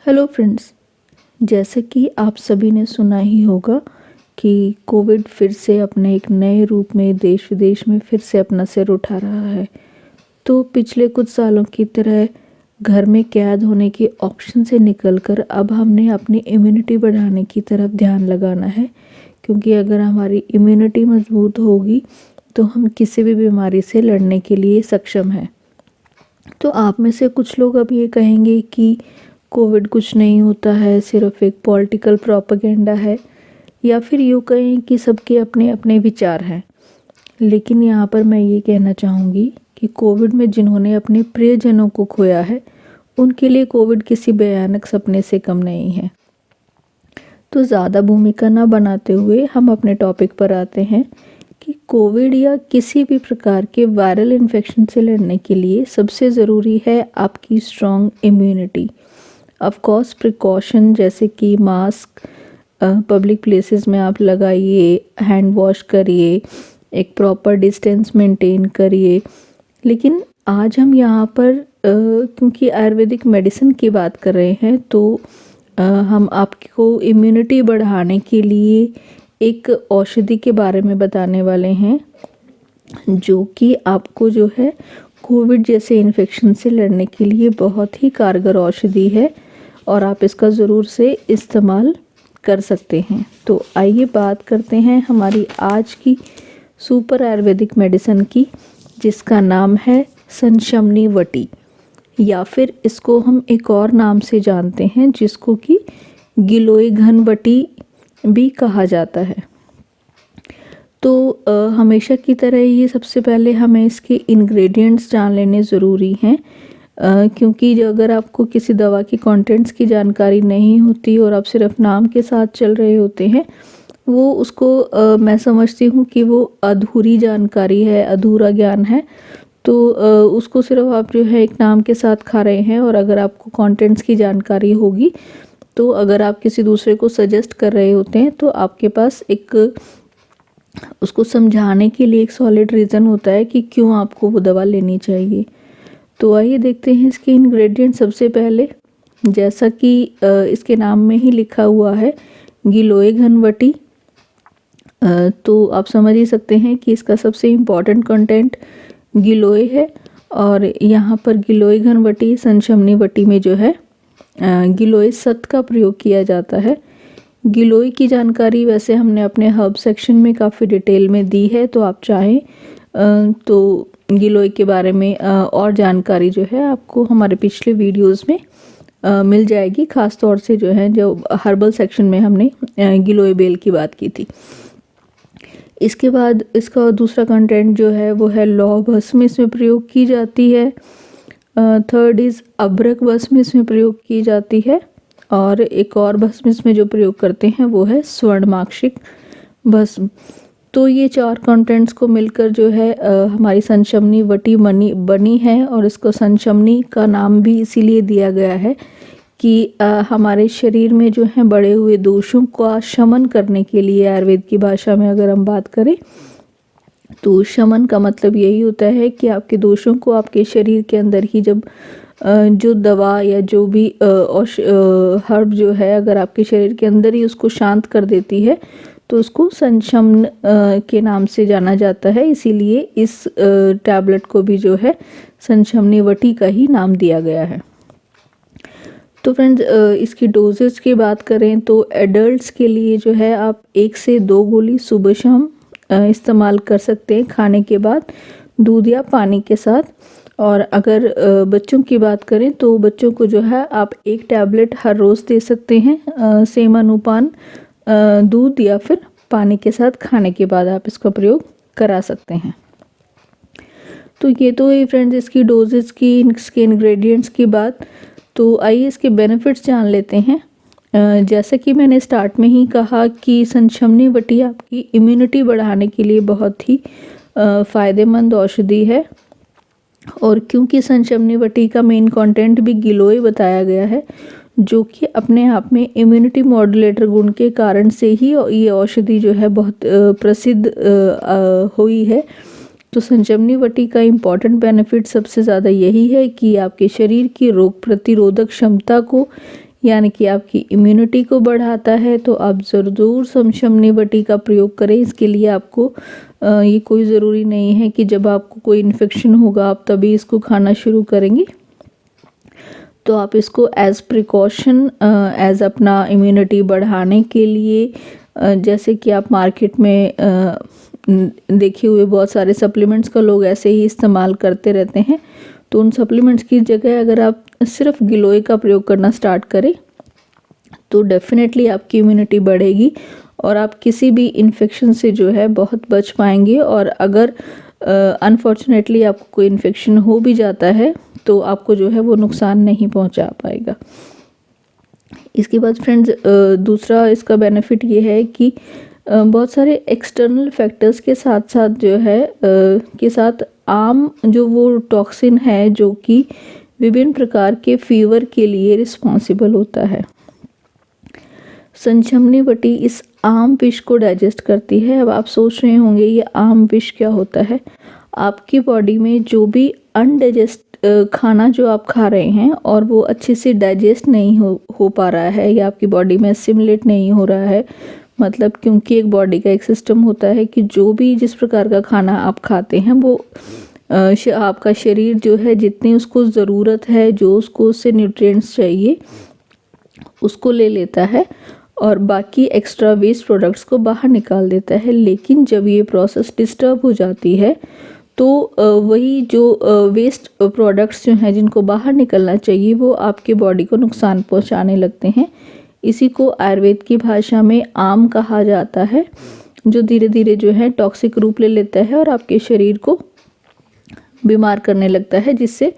Hello friends. जैसे कि आप सभी ने सुना ही होगा कि कोविड फिर से अपने एक नए रूप में देश विदेश में फिर से अपना सिर उठा रहा है। तो पिछले कुछ सालों की तरह घर में कैद होने के ऑप्शन से निकलकर अब हमने अपनी इम्यूनिटी बढ़ाने की तरफ ध्यान लगाना है, क्योंकि अगर हमारी इम्यूनिटी मजबूत होगी तो हम किसी भी बीमारी से लड़ने के लिए सक्षम हैं। तो आप में से कुछ लोग अब ये कहेंगे कि कोविड कुछ नहीं होता है, सिर्फ एक पॉलिटिकल प्रोपेगेंडा है, या फिर यूँ कहें कि सबके अपने अपने विचार हैं। लेकिन यहाँ पर मैं ये कहना चाहूँगी कि कोविड में जिन्होंने अपने प्रियजनों को खोया है, उनके लिए कोविड किसी भयानक सपने से कम नहीं है। तो ज़्यादा भूमिका न बनाते हुए हम अपने टॉपिक पर आते हैं कि कोविड या किसी भी प्रकार के वायरल इन्फेक्शन से लड़ने के लिए सबसे ज़रूरी है आपकी strong immunity. Of course precaution जैसे कि मास्क पब्लिक प्लेसेस में आप लगाइए, हैंड वॉश करिए, एक प्रॉपर डिस्टेंस मेंटेन करिए। लेकिन आज हम यहाँ पर क्योंकि आयुर्वेदिक मेडिसिन की बात कर रहे हैं, तो हम आपको इम्यूनिटी बढ़ाने के लिए एक औषधि के बारे में बताने वाले हैं, जो कि आपको जो है कोविड जैसे इन्फेक्शन से लड़ने के लिए बहुत ही कारगर औषधि है और आप इसका ज़रूर से इस्तेमाल कर सकते हैं। तो आइए बात करते हैं हमारी आज की सुपर आयुर्वेदिक मेडिसिन की, जिसका नाम है संशमनी वटी, या फिर इसको हम एक और नाम से जानते हैं जिसको कि गिलोय घन वटी भी कहा जाता है। तो हमेशा की तरह ये सबसे पहले हमें इसके इंग्रेडिएंट्स जान लेने ज़रूरी हैं, क्योंकि जो अगर आपको किसी दवा की कंटेंट्स की जानकारी नहीं होती और आप सिर्फ नाम के साथ चल रहे होते हैं, वो उसको मैं समझती हूँ कि वो अधूरी जानकारी है, अधूरा ज्ञान है। तो उसको सिर्फ आप जो है एक नाम के साथ खा रहे हैं, और अगर आपको कंटेंट्स की जानकारी होगी तो अगर आप किसी दूसरे को सजेस्ट कर रहे होते हैं तो आपके पास एक उसको समझाने के लिए एक सॉलिड रीज़न होता है कि क्यों आपको वो दवा लेनी चाहिए। तो आइए देखते हैं इसके इंग्रेडिएंट। सबसे पहले, जैसा कि इसके नाम में ही लिखा हुआ है गिलोय घनवटी, तो आप समझ ही सकते हैं कि इसका सबसे इम्पॉर्टेंट कंटेंट गिलोय है। और यहाँ पर गिलोय घनवटी संशमनी वटी में जो है गिलोय सत का प्रयोग किया जाता है। गिलोय की जानकारी वैसे हमने अपने हर्ब सेक्शन में काफ़ी डिटेल में दी है, तो आप चाहें तो गिलोय के बारे में और जानकारी जो है आपको हमारे पिछले वीडियोस में मिल जाएगी। ख़ास तौर से जो है जो हर्बल सेक्शन में हमने गिलोय बेल की बात की थी। इसके बाद इसका दूसरा कंटेंट जो है वो है लौह भस्म, इसमें प्रयोग की जाती है। थर्ड इज़ अभ्रक भस्म, इसमें प्रयोग की जाती है। और एक और भस्म इसमें जो प्रयोग करते हैं वो है स्वर्णमाक्षिक भस्म। तो ये चार कंटेंट्स को मिलकर जो है हमारी संशमनी वटी बनी है, और इसको संशमनी का नाम भी इसीलिए दिया गया है कि हमारे शरीर में जो है बढ़े हुए दोषों का शमन करने के लिए, आयुर्वेद की भाषा में अगर हम बात करें तो शमन का मतलब यही होता है कि आपके दोषों को आपके शरीर के अंदर ही जब जो दवा या जो भी हर्ब जो है अगर आपके शरीर के अंदर ही उसको शांत कर देती है तो उसको संशमन के नाम से जाना जाता है। इसीलिए इस टैबलेट को भी जो है संशमनी वटी का ही नाम दिया गया है। तो फ्रेंड्स, इसकी डोजेज की बात करें तो एडल्ट्स के लिए जो है आप 1 से 2 गोली सुबह शाम इस्तेमाल कर सकते हैं खाने के बाद, दूध या पानी के साथ। और अगर बच्चों की बात करें तो बच्चों को जो है आप 1 टैबलेट हर रोज़ दे सकते हैं, सेम अनुपान दूध या फिर पानी के साथ खाने के बाद आप इसका प्रयोग करा सकते हैं। तो ये तो है फ्रेंड्स इसकी डोजेस की, इसके इंग्रेडिएंट्स की बात। तो आइए इसके बेनिफिट्स जान लेते हैं। जैसे कि मैंने स्टार्ट में ही कहा कि संशमनी वटी आपकी इम्यूनिटी बढ़ाने के लिए बहुत ही फ़ायदेमंद औषधि है। और क्योंकि संशमनी वटी का मेन कंटेंट भी गिलोय बताया गया है, जो कि अपने आप में इम्यूनिटी मॉड्यूलेटर गुण के कारण से ही ये औषधि जो है बहुत प्रसिद्ध हुई है। तो संशमनी वटी का इम्पॉर्टेंट बेनिफिट सबसे ज़्यादा यही है कि आपके शरीर की रोग प्रतिरोधक क्षमता को यानी कि आपकी इम्यूनिटी को बढ़ाता है। तो आप ज़रूर संशमनी बटी का प्रयोग करें। इसके लिए आपको ये कोई ज़रूरी नहीं है कि जब आपको कोई इन्फेक्शन होगा आप तभी इसको खाना शुरू करेंगे। तो आप इसको एज़ प्रिकॉशन, एज़ अपना इम्यूनिटी बढ़ाने के लिए, जैसे कि आप मार्केट में देखे हुए बहुत सारे सप्लीमेंट्स का लोग ऐसे ही इस्तेमाल करते रहते हैं। तो उन सप्लीमेंट्स की जगह अगर आप सिर्फ गिलोय का प्रयोग करना स्टार्ट करें तो डेफिनेटली आपकी इम्यूनिटी बढ़ेगी और आप किसी भी इन्फेक्शन से जो है बहुत बच पाएंगे। और अगर अनफॉर्चुनेटली आपको कोई इन्फेक्शन हो भी जाता है तो आपको जो है वो नुकसान नहीं पहुंचा पाएगा। इसके बाद फ्रेंड्स, दूसरा इसका बेनिफिट ये है कि बहुत सारे एक्सटर्नल फैक्टर्स के साथ साथ जो है के साथ आम जो वो टॉक्सिन है जो कि विभिन्न प्रकार के फीवर के लिए रिस्पॉन्सिबल होता है। संशमनी बटी इस आम विष को डाइजेस्ट करती है। अब आप सोच रहे होंगे ये आम विष क्या होता है। आपकी बॉडी में जो भी अनडाइजेस्ट खाना जो आप खा रहे हैं और वो अच्छे से डाइजेस्ट नहीं हो पा रहा है या आपकी बॉडी में असिमिलेट नहीं हो रहा है, मतलब क्योंकि एक बॉडी का एक सिस्टम होता है कि जो भी जिस प्रकार का खाना आप खाते हैं वो आपका शरीर जो है जितनी उसको ज़रूरत है, जो उसको उससे न्यूट्रिएंट्स चाहिए उसको ले लेता है और बाकी एक्स्ट्रा वेस्ट प्रोडक्ट्स को बाहर निकाल देता है। लेकिन जब ये प्रोसेस डिस्टर्ब हो जाती है तो वही जो वेस्ट प्रोडक्ट्स जो हैं जिनको बाहर निकलना चाहिए वो आपके बॉडी को नुकसान पहुंचाने लगते हैं। इसी को आयुर्वेद की भाषा में आम कहा जाता है, जो धीरे धीरे जो है टॉक्सिक रूप ले लेता है और आपके शरीर को बीमार करने लगता है, जिससे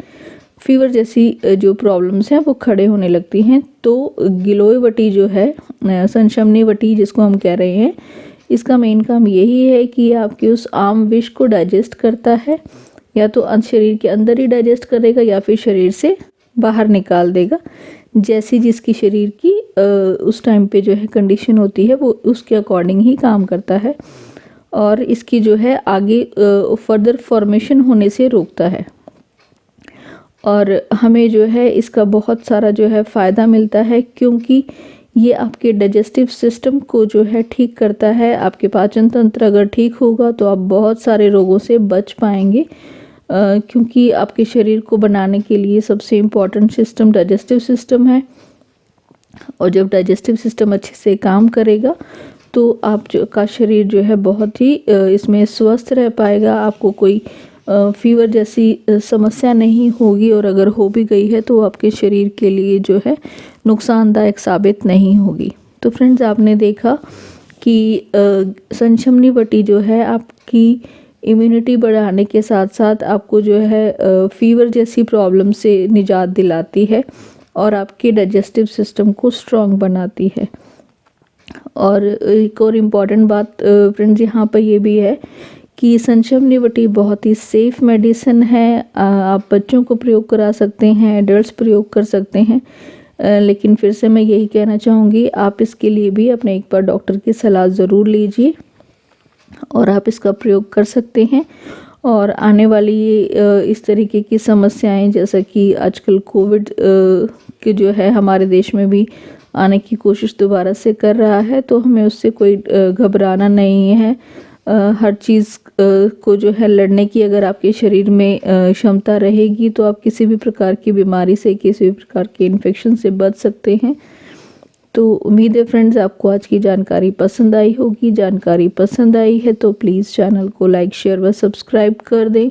फीवर जैसी जो प्रॉब्लम्स हैं वो खड़े होने लगती हैं। तो गिलोय बटी जो है, संशमनी बटी जिसको हम कह रहे हैं, इसका मेन काम यही है कि आपके उस आम विष को डाइजेस्ट करता है, या तो शरीर के अंदर ही डाइजेस्ट करेगा या फिर शरीर से बाहर निकाल देगा। जैसी जिसकी शरीर की उस टाइम पे जो है कंडीशन होती है वो उसके अकॉर्डिंग ही काम करता है और इसकी जो है आगे फर्दर फॉर्मेशन होने से रोकता है। और हमें जो है इसका बहुत सारा जो है फ़ायदा मिलता है, क्योंकि ये आपके डाइजेस्टिव सिस्टम को जो है ठीक करता है। आपके पाचन तंत्र अगर ठीक होगा तो आप बहुत सारे रोगों से बच पाएंगे, क्योंकि आपके शरीर को बनाने के लिए सबसे इम्पॉर्टेंट सिस्टम डाइजेस्टिव सिस्टम है। और जब डाइजेस्टिव सिस्टम अच्छे से काम करेगा तो आप जो का शरीर जो है बहुत ही इसमें स्वस्थ रह पाएगा। आपको कोई फीवर जैसी समस्या नहीं होगी, और अगर हो भी गई है तो आपके शरीर के लिए जो है नुकसानदायक साबित नहीं होगी। तो फ्रेंड्स, आपने देखा कि संशमनी बटी जो है आपकी इम्यूनिटी बढ़ाने के साथ साथ आपको जो है फीवर जैसी प्रॉब्लम से निजात दिलाती है और आपके डाइजेस्टिव सिस्टम को स्ट्रॉन्ग बनाती है। और एक और इम्पॉर्टेंट बात फ्रेंड्स यहाँ पर ये भी है कि संशमनी बटी बहुत ही सेफ़ मेडिसिन है। आप बच्चों को प्रयोग करा सकते हैं, एडल्ट्स प्रयोग कर सकते हैं, लेकिन फिर से मैं यही कहना चाहूँगी, आप इसके लिए भी अपने एक बार डॉक्टर की सलाह ज़रूर लीजिए और आप इसका प्रयोग कर सकते हैं। और आने वाली इस तरीके की समस्याएं, जैसा कि आजकल कोविड के जो है हमारे देश में भी आने की कोशिश दोबारा से कर रहा है, तो हमें उससे कोई घबराना नहीं है। हर चीज़ को जो है लड़ने की अगर आपके शरीर में क्षमता रहेगी तो आप किसी भी प्रकार की बीमारी से, किसी भी प्रकार के इन्फेक्शन से बच सकते हैं। तो उम्मीद है फ्रेंड्स आपको आज की जानकारी पसंद आई होगी। जानकारी पसंद आई है तो प्लीज़ चैनल को लाइक, शेयर व सब्सक्राइब कर दें।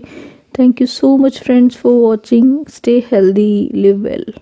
Thank you so much friends for watching. Stay healthy, live well.